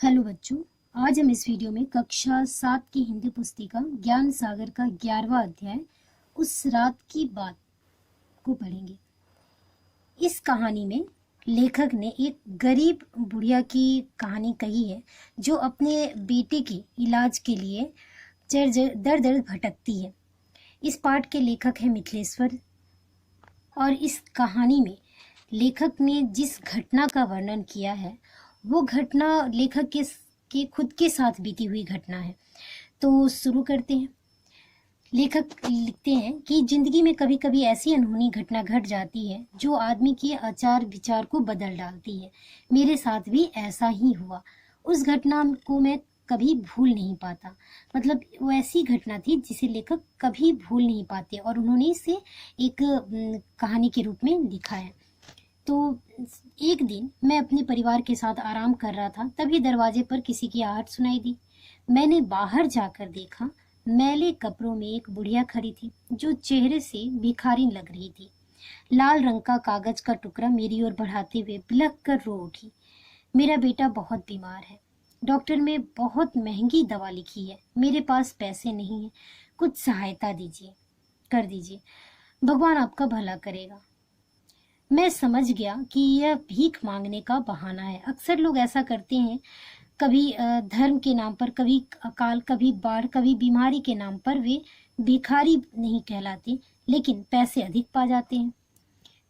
Hello बच्चों, आज हम इस वीडियो में कक्षा 7 की हिंदी पुस्तिका ज्ञान सागर का 11वां अध्याय उस रात की बात को पढ़ेंगे। इस कहानी में लेखक ने एक गरीब बुढ़िया की कहानी कही है जो अपने बेटे के इलाज के लिए दर दर भटकती है। इस पाठ के लेखक है मिथिलेश्वर और इस कहानी में लेखक ने जिस घटना का वर्णन किया है वो घटना लेखक के खुद के साथ बीती हुई घटना है। तो शुरू करते हैं। लेखक लिखते हैं कि जिंदगी में कभी कभी ऐसी अनहोनी घटना घट जाती है जो आदमी के आचार विचार को बदल डालती है। मेरे साथ भी ऐसा ही हुआ। उस घटना को मैं कभी भूल नहीं पाता। मतलब वो ऐसी घटना थी जिसे लेखक कभी भूल नहीं पाते और उन्होंने इसे एक कहानी के रूप में लिखा है। तो एक दिन मैं अपने परिवार के साथ आराम कर रहा था, तभी दरवाजे पर किसी की आहट सुनाई दी। मैंने बाहर जाकर देखा। मैले कपड़ों में एक बुढ़िया खड़ी थी जो चेहरे से भिखारी लग रही थी। लाल रंग का कागज का टुकड़ा मेरी ओर बढ़ाते हुए बिलख कर रो उठी। मेरा बेटा बहुत बीमार है। डॉक्टर ने बहुत महंगी दवा लिखी है। मेरे पास पैसे नहीं है। कुछ सहायता कर दीजिए। भगवान आपका भला करेगा। मैं समझ गया कि यह भीख मांगने का बहाना है। अक्सर लोग ऐसा करते हैं, कभी धर्म के नाम पर, कभी अकाल, कभी बाढ़, कभी बीमारी के नाम पर वे भिखारी नहीं कहलाते, लेकिन पैसे अधिक पा जाते हैं।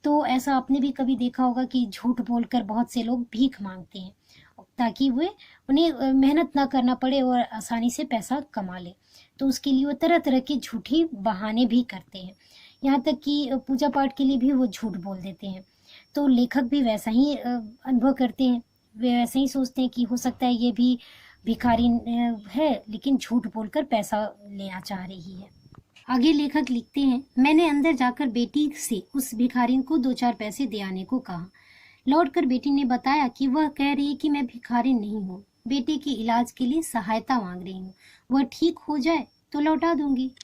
तो ऐसा आपने भी कभी देखा होगा कि झूठ बोलकर बहुत से लोग भीख मांगते हैं ताकि उन्हें मेहनत ना करना पड़े और आसानी से पैसा कमा ले। तो उसके लिए वो तरह तरह के झूठे बहाने भी करते हैं, यहाँ तक कि पूजा पाठ के लिए भी वो झूठ बोल देते हैं। तो लेखक भी वैसा ही अनुभव करते हैं। वे वैसे ही सोचते हैं कि हो सकता है ये भी भिखारी है, लेकिन झूठ बोलकर पैसा लेना चाह रही है। आगे लेखक लिखते हैं, मैंने अंदर जाकर बेटी से उस भिखारी को 2-4 पैसे दे आने को कहा। लौटकर बेटी ने बताया कि वह कह रही है कि मैं भिखारी नहीं हूँ, बेटे के इलाज के लिए सहायता मांग रही हूँ। वह ठीक हो जाए तो लौटा दूंगी।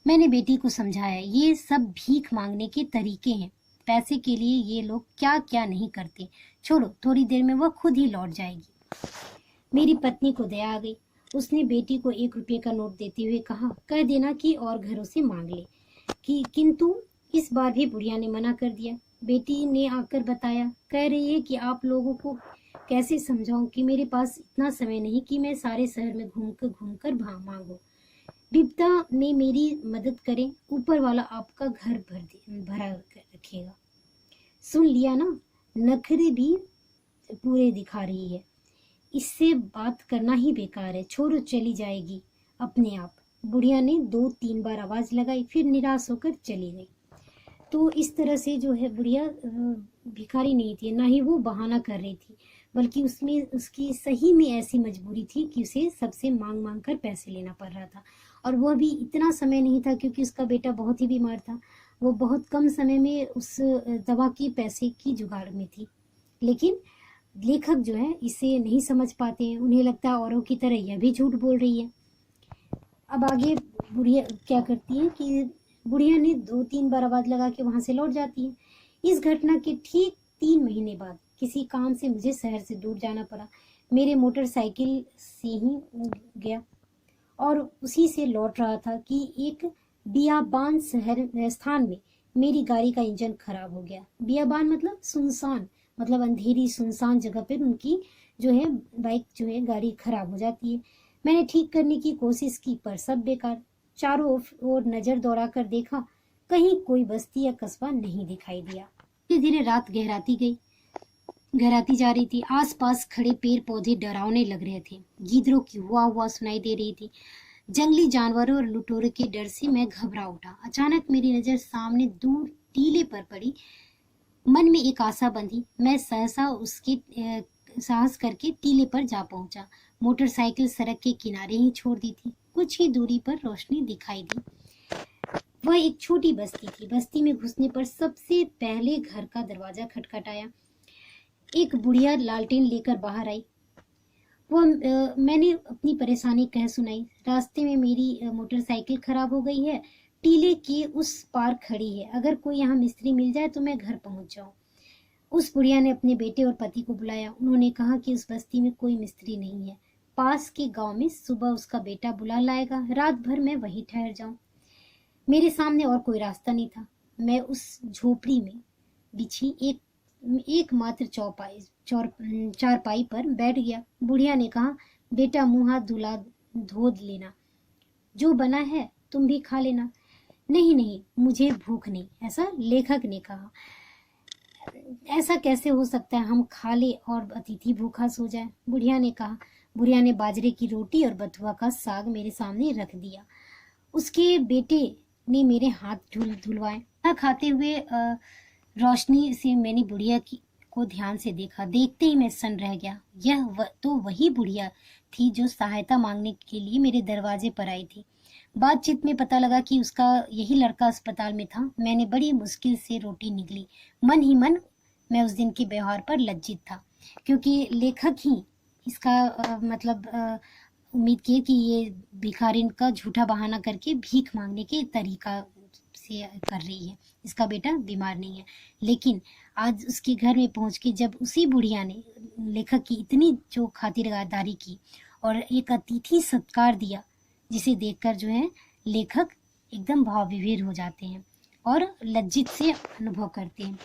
मैंने बेटी को समझाया, ये सब भीख मांगने के तरीके हैं। पैसे के लिए ये लोग क्या क्या नहीं करते। छोड़ो, थोड़ी देर में वह खुद ही लौट जाएगी। मेरी पत्नी को दया आ गई। उसने बेटी को 1 रुपये का नोट देते हुए कहा, कह देना कि और घरों से मांग ले। किंतु इस बार भी बुढ़िया ने मना कर दिया। बेटी ने आकर बताया, कह रही है कि आप लोगों को कैसे समझाऊं कि मेरे पास इतना समय नहीं कि मैं सारे शहर में घूमकर मांगू। विपदा में मेरी मदद करें, ऊपर वाला आपका घर भरा रखेगा। सुन लिया ना, नखरे भी पूरे दिखा रही है। इससे बात करना ही बेकार है। छोड़ो, चली जाएगी अपने आप। बुढ़िया ने 2-3 बार आवाज लगाई, फिर निराश होकर चली गई। तो इस तरह से जो है बुढ़िया भिखारी नहीं थी, ना ही वो बहाना कर रही थी, बल्कि उसमें उसकी सही में ऐसी मजबूरी थी कि उसे सबसे मांग मांग कर पैसे लेना पड़ रहा था। और वह भी इतना समय नहीं था क्योंकि उसका बेटा बहुत ही बीमार था। वो बहुत कम समय में उस दवा की पैसे की जुगाड़ में थी। लेकिन लेखक जो है इसे नहीं समझ पाते हैं। उन्हें लगता है औरों की तरह यह भी झूठ बोल रही है। अब आगे बुढ़िया क्या करती है कि बुढ़िया ने 2-3 बार आवाज लगा के वहां से लौट जाती है। इस घटना के ठीक 3 महीने बाद किसी काम से मुझे शहर से दूर जाना पड़ा। मेरे मोटरसाइकिल से ही गया और उसी से लौट रहा था कि एक बियाबान स्थान में मेरी गाड़ी का इंजन खराब हो गया। बियाबान मतलब सुनसान, मतलब अंधेरी सुनसान जगह पर उनकी जो है बाइक जो है गाड़ी खराब हो जाती है। मैंने ठीक करने की कोशिश की पर सब बेकार। चारों ओर नजर दौड़ाकर देखा, कहीं कोई बस्ती या कस्बा नहीं दिखाई दिया। धीरे धीरे रात गहराती जा रही थी। आसपास खड़े पेड़ पौधे डरावने लग रहे थे। गिद्धों की हुआ सुनाई दे रही थी। जंगली जानवरों और लुटेरों के डर से मैं घबरा उठा। अचानक मेरी नजर सामने दूर टीले पर पड़ी। मन में एक आशा बंधी। मैं सहसा उसके साहस करके टीले पर जा पहुंचा। मोटरसाइकिल सड़क के किनारे ही छोड़ दी थी। कुछ ही दूरी पर रोशनी दिखाई दी। वह एक छोटी बस्ती थी। बस्ती में घुसने पर सबसे पहले घर का दरवाजा खटखटाया। एक बुढ़िया लालटेन लेकर बाहर आई। मैंने अपनी परेशानी कह सुनाई। रास्ते में मेरी मोटरसाइकिल खराब हो गई है, टीले के उस पार खड़ी है। अगर कोई यहाँ मिस्त्री मिल जाए तो मैं घर पहुंच जाऊं। उस बुढ़िया ने अपने बेटे और पति को बुलाया। उन्होंने कहा कि उस बस्ती में कोई मिस्त्री नहीं है, पास के गांव में सुबह उसका बेटा बुला लाएगा, रात भर मैं वहीं ठहर जाऊं। मेरे सामने और कोई रास्ता नहीं था। मैं उस झोपड़ी में बिछी एकमात्र चारपाई पर बैठ गया। बुढ़िया ने कहा, बेटा मुंह हाथ धो लेना, जो बना है तुम भी खा लेना। नहीं नहीं, मुझे भूख नहीं, ऐसा लेखक ने कहा। ऐसा कैसे हो सकता है, हम खा ले और अतिथि भूखा सो जाए, बुढ़िया ने कहा। बुढ़िया ने बाजरे की रोटी और बथुआ का साग मेरे सामने रख दिया। उसके बेटे ने मेरे हाथ धुलवाए। खाते हुए रोशनी से मैंने बुढ़िया को ध्यान से देखा। देखते ही मैं सन्न रह गया। तो वही बुढ़िया थी जो सहायता मांगने के लिए मेरे दरवाजे पर आई थी। बातचीत में पता लगा कि उसका यही लड़का अस्पताल में था। मैंने बड़ी मुश्किल से रोटी निगली। मन ही मन मैं उस दिन के व्यवहार पर लज्जित था, क्योंकि लेखक ही इसका उम्मीद किए कि ये भिखारिन का झूठा बहाना करके भीख मांगने के तरीका से कर रही है, इसका बेटा बीमार नहीं है। लेकिन आज उसके घर में पहुंच के जब उसी बुढ़िया ने लेखक की इतनी जो खातिरदारी की और एक अतिथि सत्कार दिया, जिसे देखकर जो है लेखक एकदम भाव विभोर हो जाते हैं और लज्जित से अनुभव करते हैं।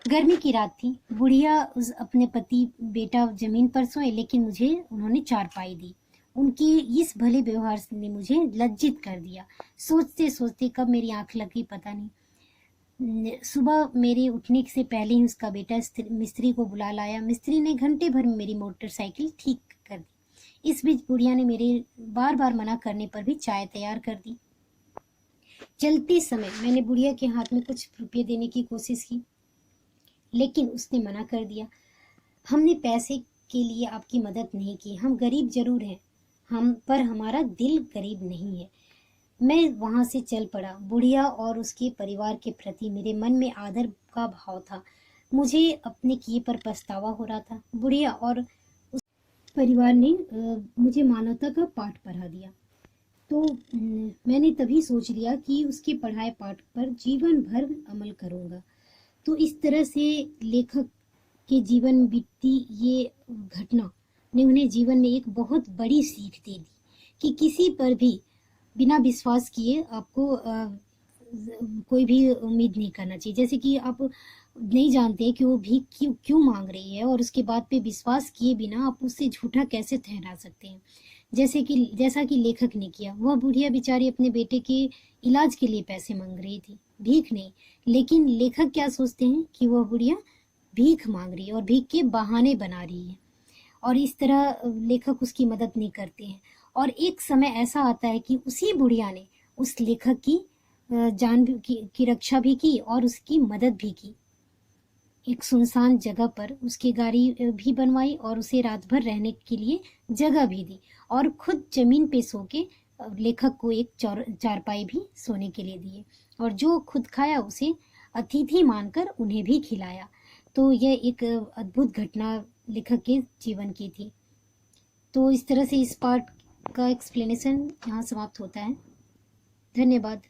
गर्मी की रात थी। बुढ़िया अपने पति बेटा जमीन पर सोए, लेकिन मुझे उन्होंने चारपाई दी। उनकी इस भले व्यवहार ने मुझे लज्जित कर दिया। सोचते सोचते कब मेरी आंख लगी पता नहीं। सुबह मेरे उठने से पहले ही उसका बेटा मिस्त्री को बुला लाया। मिस्त्री ने घंटे भर में मेरी मोटरसाइकिल ठीक कर दी। इस बीच बुढ़िया ने मेरे बार बार मना करने पर भी चाय तैयार कर दी। चलते समय मैंने बुढ़िया के हाथ में कुछ रुपये देने की कोशिश की, लेकिन उसने मना कर दिया। हमने पैसे के लिए आपकी मदद नहीं की, हम गरीब जरूर हैं, पर हमारा दिल गरीब नहीं है। मैं वहां से चल पड़ा। बुढ़िया और उसके परिवार के प्रति मेरे मन में आदर का भाव था। मुझे अपने किए पर पछतावा हो रहा था। बुढ़िया और उस परिवार ने मुझे मानवता का पाठ पढ़ा दिया। तो मैंने तभी सोच लिया कि उसके पढ़ाए पाठ पर जीवन भर अमल करूंगा। तो इस तरह से लेखक के जीवन बीतती ये घटना ने उन्हें जीवन में एक बहुत बड़ी सीख दे दी कि किसी पर भी बिना विश्वास किए आपको कोई भी उम्मीद नहीं करना चाहिए। जैसे कि आप नहीं जानते कि वो भीख क्यों मांग रही है, और उसके बाद पे विश्वास किए बिना आप उससे झूठा कैसे ठहरा सकते हैं। जैसा कि लेखक ने किया। वह बुढ़िया बेचारी अपने बेटे के इलाज के लिए पैसे मांग रही थी, भीख नहीं। लेकिन लेखक क्या सोचते हैं कि वह बुढ़िया भीख मांग रही है और भीख के बहाने बना रही है, और इस तरह लेखक उसकी मदद नहीं करते हैं। और एक समय ऐसा आता है कि उसी बुढ़िया ने उस लेखक की जान की रक्षा भी की और उसकी मदद भी की। एक सुनसान जगह पर उसकी गाड़ी भी बनवाई और उसे रात भर रहने के लिए जगह भी दी, और खुद जमीन पे सो के लेखक को एक चारपाई भी सोने के लिए दिए, और जो खुद खाया उसे अतिथि मानकर उन्हें भी खिलाया। तो यह एक अद्भुत घटना लेखक के जीवन की थी। तो इस तरह से इस पार्ट का एक्सप्लेनेशन यहाँ समाप्त होता है। धन्यवाद।